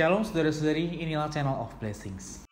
Shalom saudara-saudari, inilah Channel of Blessings.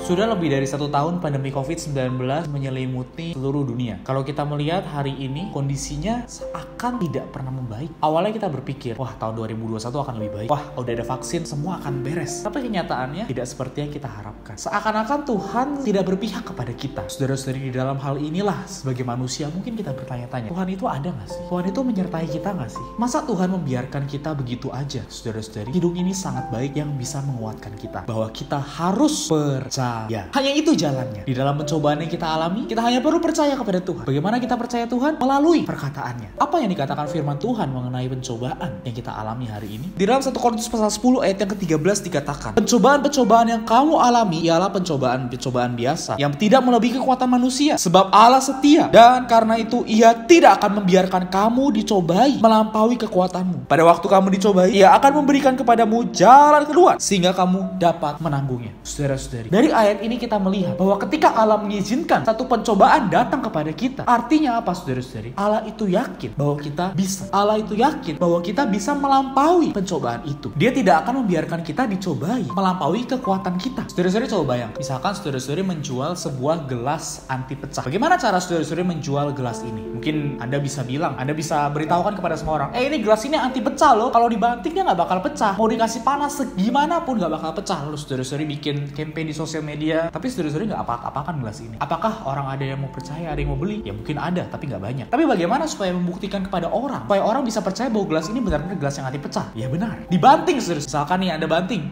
Sudah lebih dari 1 tahun pandemi COVID-19 menyelimuti seluruh dunia. Kalau kita melihat hari ini, kondisinya seakan tidak pernah membaik. Awalnya kita berpikir, wah tahun 2021 akan lebih baik. Wah udah ada vaksin, semua akan beres. Tapi kenyataannya tidak seperti yang kita harapkan. Seakan-akan Tuhan tidak berpihak kepada kita. Saudara-saudari, di dalam hal inilah sebagai manusia mungkin kita bertanya-tanya, Tuhan itu ada gak sih? Tuhan itu menyertai kita gak sih? Masa Tuhan membiarkan kita begitu aja? Saudara-saudari, hidup ini sangat baik yang bisa menguatkan kita. Bahwa kita harus percaya. Hanya itu jalannya. Di dalam pencobaan yang kita alami, kita hanya perlu percaya kepada Tuhan. Bagaimana kita percaya Tuhan? Melalui perkataannya. Apa yang dikatakan firman Tuhan mengenai pencobaan yang kita alami hari ini? Di dalam 1 Korintus pasal 10 ayat yang ke-13 dikatakan, pencobaan-pencobaan yang kamu alami ialah pencobaan-pencobaan biasa yang tidak melebihi kekuatan manusia. Sebab Allah setia, dan karena itu Ia tidak akan membiarkan kamu dicobai melampaui kekuatanmu. Pada waktu kamu dicobai, Ia akan memberikan kepadamu jalan keluar sehingga kamu dapat menanggungnya. Saudara-saudari, dari ayat ini kita melihat bahwa ketika Allah mengizinkan satu pencobaan datang kepada kita, artinya apa saudara-saudari? Allah itu yakin bahwa kita bisa. Allah itu yakin bahwa kita bisa melampaui pencobaan itu. Dia tidak akan membiarkan kita dicobai melampaui kekuatan kita. Saudara-saudari coba bayangkan, misalkan saudara-saudari menjual sebuah gelas anti pecah. Bagaimana cara saudara-saudari menjual gelas ini? Mungkin Anda bisa bilang, Anda bisa beritahukan kepada semua orang, ini gelas ini anti pecah loh. Kalau dibanting dia nggak bakal pecah. Mau dikasih panas segimana pun nggak bakal pecah. Lalu saudara-saudari bikin campaign di sosial media, tapi saudara-saudari nggak apa-apakan gelas ini. Apakah orang ada yang mau percaya, ada yang mau beli? Ya mungkin ada, tapi nggak banyak. Tapi bagaimana supaya membuktikan kepada orang, supaya orang bisa percaya bahwa gelas ini benar-benar gelas yang anti pecah? Ya benar, dibanting saudara. Misalkan nih Anda banting,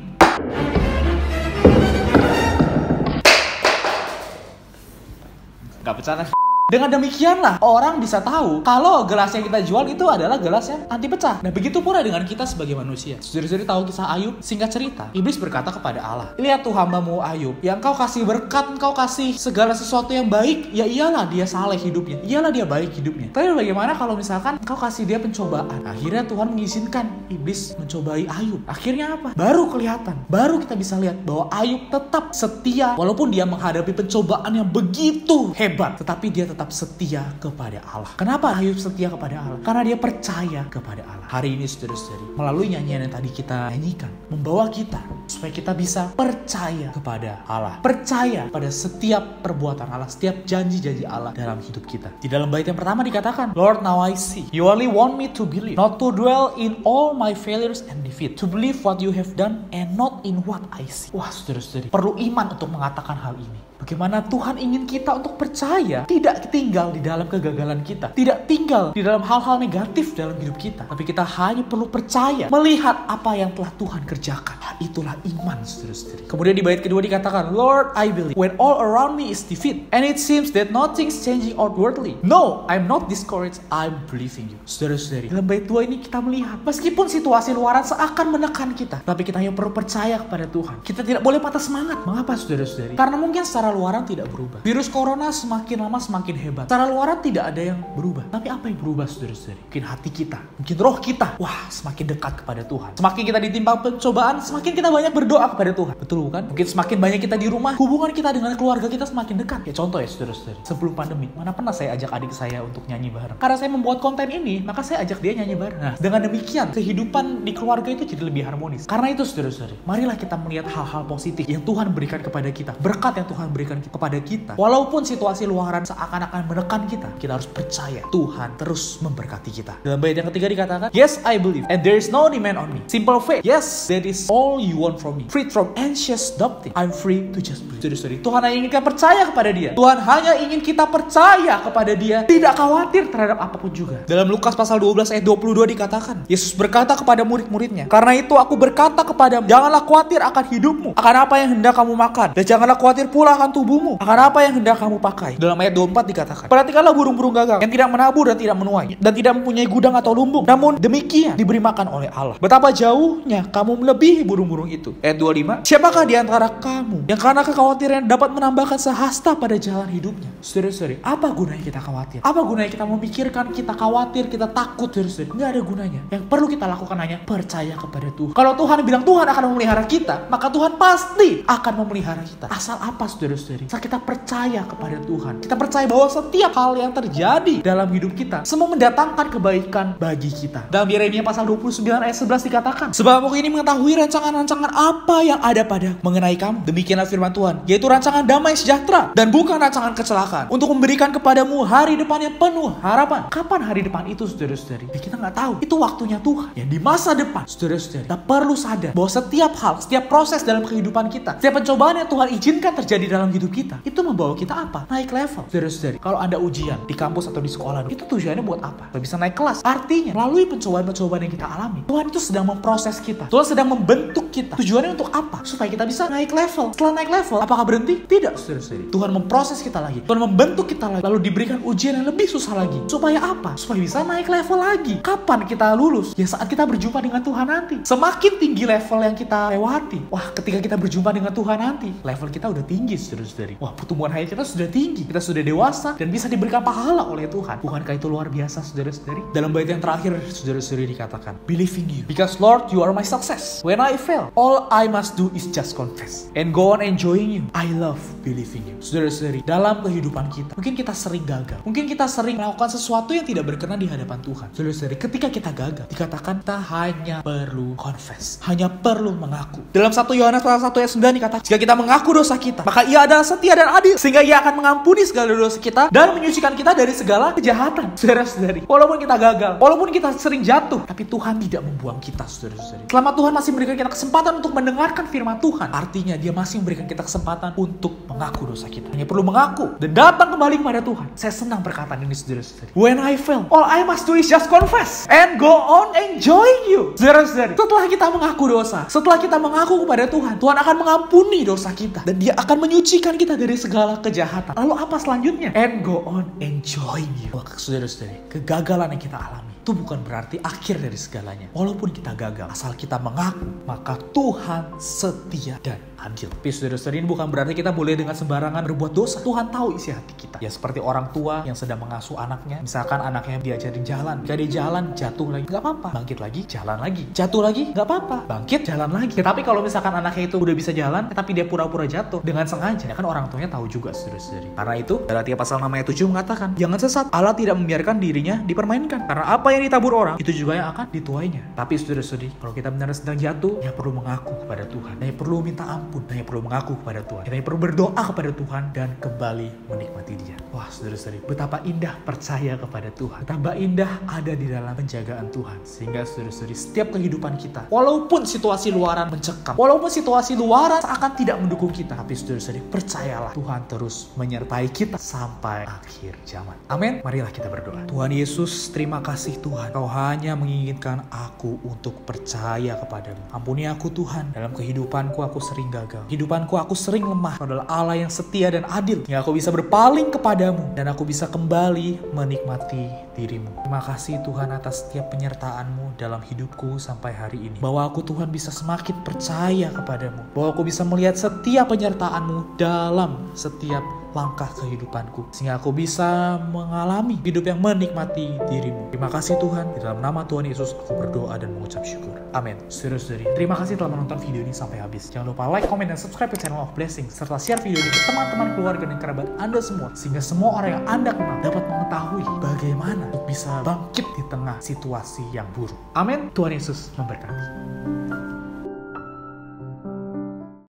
nggak pecah kan? Dengan demikianlah orang bisa tahu kalau gelas yang kita jual itu adalah gelas yang anti pecah. Nah begitu pula dengan kita sebagai manusia. Saudara-saudari tahu kisah Ayub? Singkat cerita, iblis berkata kepada Allah, lihat tuh hambamu Ayub, yang kau kasih berkat, kau kasih segala sesuatu yang baik, ya iyalah dia saleh hidupnya, iyalah dia baik hidupnya. Tapi bagaimana kalau misalkan kau kasih dia pencobaan? Akhirnya Tuhan mengizinkan iblis mencobai Ayub. Akhirnya apa? Baru kelihatan, baru kita bisa lihat bahwa Ayub tetap setia walaupun dia menghadapi pencobaan yang begitu hebat, tetapi dia tetap setia kepada Allah. Kenapa Ayub setia kepada Allah? Karena dia percaya kepada Allah. Hari ini saudara-saudari, melalui nyanyian yang tadi kita nyanyikan, membawa kita supaya kita bisa percaya kepada Allah, percaya pada setiap perbuatan Allah, setiap janji-janji Allah dalam hidup kita. Di dalam bait yang pertama dikatakan, Lord, now I see, you only want me to believe, not to dwell in all my failures and defeat, to believe what you have done and not in what I see. Wah saudara-saudari, perlu iman untuk mengatakan hal ini. Bagaimana Tuhan ingin kita untuk percaya, tidak tinggal di dalam kegagalan kita, tidak tinggal di dalam hal-hal negatif dalam hidup kita, tapi kita hanya perlu percaya, melihat apa yang telah Tuhan kerjakan. Itulah iman, saudara-saudari. Kemudian di bait kedua dikatakan, Lord, I believe when all around me is defeat and it seems that nothing's changing outwardly. No, I'm not discouraged, I'm believing you. Saudara-saudari, dalam bait 2 ini kita melihat, meskipun situasi luaran seakan menekan kita, tapi kita hanya perlu percaya kepada Tuhan. Kita tidak boleh patah semangat. Mengapa, saudara-saudari? Karena mungkin secara luaran tidak berubah. Virus corona semakin lama semakin hebat. Secara luaran tidak ada yang berubah. Tapi apa yang berubah, saudara-saudari? Mungkin hati kita, mungkin roh kita. Wah, semakin dekat kepada Tuhan. Semakin kita ditimpa pencobaan, semakin kita banyak berdoa kepada Tuhan. Betul bukan? Mungkin semakin banyak kita di rumah, hubungan kita dengan keluarga kita semakin dekat. Ya contoh ya, saudara-saudari. Sebelum pandemi, mana pernah saya ajak adik saya untuk nyanyi bareng. Karena saya membuat konten ini, maka saya ajak dia nyanyi bareng. Nah, dengan demikian, kehidupan di keluarga itu jadi lebih harmonis. Karena itu, saudara-saudari, marilah kita melihat hal-hal positif yang Tuhan berikan kepada kita. Berkat yang Tuhan berikan kepada kita. Walaupun situasi luaran seakan-akan menekan kita harus percaya Tuhan terus memberkati kita. Dalam bait yang ketiga dikatakan, Yes, I believe, and there is no demand on me. Simple faith. Yes, that is all you want from me. Freed from anxious doubting. I'm free to just believe. Saudara-saudari, Tuhan hanya ingin kita percaya kepada Dia. Tuhan hanya ingin kita percaya kepada Dia. Tidak khawatir terhadap apapun juga. Dalam Lukas pasal 12 ayat 22 dikatakan, Yesus berkata kepada murid-muridnya, Karena itu aku berkata kepadamu, janganlah khawatir akan hidupmu, akan apa yang hendak kamu makan, dan janganlah khawatir pula akan tubuhmu, akan apa yang hendak kamu pakai. Dalam ayat 24 dikatakan, Perhatikanlah burung-burung gagak yang tidak menabur dan tidak menuai, dan tidak mempunyai gudang atau lumbung, namun demikian diberi makan oleh Allah. Betapa jauhnya kamu melebihi burung-burung itu. Ayat 25, Siapakah di antara kamu yang karena kekhawatiran dapat menambahkan sehasta pada jalan hidupnya? Saudara-saudari, apa gunanya kita khawatir? Apa gunanya kita memikirkan, kita khawatir, kita takut? Saudara-saudari, nggak ada gunanya. Yang perlu kita lakukan hanya percaya kepada Tuhan. Kalau Tuhan bilang Tuhan akan memelihara kita, maka Tuhan pasti akan memelihara kita. Asal apa, saudara-saudari? Asal kita percaya kepada Tuhan. Kita percaya bahwa setiap hal yang terjadi dalam hidup kita semua mendatangkan kebaikan bagi kita. Dalam Yeremia pasal 29 ayat 11 dikatakan, Sebab aku ini mengetahui rancangan-rancangan apa yang ada pada mengenai kamu. Demikianlah firman Tuhan, yaitu rancangan damai sejahtera dan bukan rancangan kecelakaan, untuk memberikan kepadamu hari depan yang penuh harapan. Kapan hari depan itu, saudara-saudari? Ya, kita nggak tahu. Itu waktunya Tuhan. Ya, di masa depan, saudara-saudari, kita perlu sadar bahwa setiap hal, setiap proses dalam kehidupan kita, setiap pencobaan yang Tuhan izinkan terjadi dalam hidup kita, itu membawa kita apa? Naik level. Saudara-saudari, kalau ada ujian di kampus atau di sekolah, itu tujuannya buat apa? Kita bisa naik kelas. Artinya, melalui pencobaan-pencobaan yang kita alami, Tuhan itu sedang memproses kita. Tuhan sedang membentuk kita. Tujuannya untuk apa? Supaya kita bisa naik level. Setelah naik level, apakah berhenti? Tidak, saudara-saudari. Tuhan memproses kita lagi. Tuhan membentuk kita lagi. Lalu diberikan ujian yang lebih susah lagi. Supaya apa? Supaya bisa naik level lagi. Kapan kita lulus? Ya saat kita berjumpa dengan Tuhan nanti. Semakin tinggi level yang kita lewati, wah, ketika kita berjumpa dengan Tuhan nanti, level kita udah tinggi, saudara-saudari. Wah, pertumbuhan hayat kita sudah tinggi. Kita sudah dewasa dan bisa diberikan pahala oleh Tuhan. Bukankah itu luar biasa, saudara-saudari? Dalam bait yang terakhir, saudara-saudari, dikatakan, Believing you, because Lord, you are my success. When I fail, all I must do is just confess and go on enjoying you. I love believing you. Saudara-saudari, dalam kehidupan kita, mungkin kita sering gagal. Mungkin kita sering melakukan sesuatu yang tidak berkenan di hadapan Tuhan. Saudara-saudari, ketika kita gagal, dikatakan kita hanya perlu confess, hanya perlu mengaku. Dalam 1 Yohanes pasal 1 ayat 9 dikatakan, jika kita mengaku dosa kita, maka Ia adalah setia dan adil, sehingga Ia akan mengampuni segala dosa kita dan menyucikan kita dari segala kejahatan. Saudara-saudari, walaupun kita gagal, walaupun kita sering jatuh, tapi Tuhan tidak membuang kita, saudara-saudari. Selama Tuhan masih memberikan kita kesempatan untuk mendengarkan firman Tuhan, artinya Dia masih memberikan kita kesempatan untuk mengaku dosa kita. Hanya perlu mengaku dan datang kembali kepada Tuhan. Saya senang perkataan ini, saudara-saudari. When I fail, all I must do is just confess and go on enjoying you. Saudara-saudari, setelah kita mengaku dosa, setelah kita mengaku kepada Tuhan, Tuhan akan mengampuni dosa kita dan Dia akan menyucikan kita dari segala kejahatan. Lalu apa selanjutnya? And go on enjoying you. Wah, saudara-saudari, kegagalan yang kita alami itu bukan berarti akhir dari segalanya. Walaupun kita gagal, asal kita mengaku, maka Tuhan setia dan adil. Tapi saudara-saudari, ini bukan berarti kita boleh dengan sembarangan berbuat dosa. Tuhan tahu isi hati kita. Ya seperti orang tua yang sedang mengasuh anaknya. Misalkan anaknya diajarin jalan. Jika dia jalan, jatuh lagi, gak apa-apa. Bangkit lagi, jalan lagi. Jatuh lagi, gak apa-apa. Bangkit, jalan lagi. Tapi kalau misalkan anaknya itu udah bisa jalan, tapi dia pura-pura jatuh dengan sengaja, ya kan orang tuanya tahu juga, saudara-saudari. Karena itu, Galatia pasal 6 ayat 7 mengatakan, jangan sesat, Allah tidak membiarkan dirinya dipermainkan. Karena apa Apa yang ditabur orang, itu juga yang akan dituainya. Tapi saudara-saudari, kalau kita benar sedang jatuh, ya perlu mengaku kepada Tuhan. Ya perlu minta ampun, ya perlu mengaku kepada Tuhan. Kita perlu berdoa kepada Tuhan dan kembali menikmati Dia. Wah saudara-saudari, betapa indah percaya kepada Tuhan. Betapa indah ada di dalam penjagaan Tuhan. Sehingga saudara-saudari, setiap kehidupan kita, walaupun situasi luaran mencekam, walaupun situasi luaran seakan tidak mendukung kita, tapi saudara-saudari, percayalah Tuhan terus menyertai kita sampai akhir zaman. Amin. Marilah kita berdoa. Tuhan Yesus, terima kasih Tuhan. Kau hanya menginginkan aku untuk percaya kepadamu. Ampuni aku Tuhan. Dalam kehidupanku aku sering gagal. Kehidupanku aku sering lemah. Kau adalah Allah yang setia dan adil. Hingga aku bisa berpaling kepadamu. Dan aku bisa kembali menikmati dirimu. Terima kasih Tuhan atas setiap penyertaan-Mu dalam hidupku sampai hari ini. Bahwa aku Tuhan bisa semakin percaya kepadamu. Bahwa aku bisa melihat setiap penyertaan-Mu dalam setiap langkah kehidupanku, sehingga aku bisa mengalami hidup yang menikmati dirimu. Terima kasih Tuhan, di dalam nama Tuhan Yesus aku berdoa dan mengucap syukur. Amin. Saudara-saudari, terima kasih telah menonton video ini sampai habis. Jangan lupa like, comment, dan subscribe ke channel of Blessing, serta share video ini ke teman-teman, keluarga, dan kerabat Anda semua, sehingga semua orang yang Anda kenal dapat mengetahui bagaimana untuk bisa bangkit di tengah situasi yang buruk. Amin. Tuhan Yesus memberkati.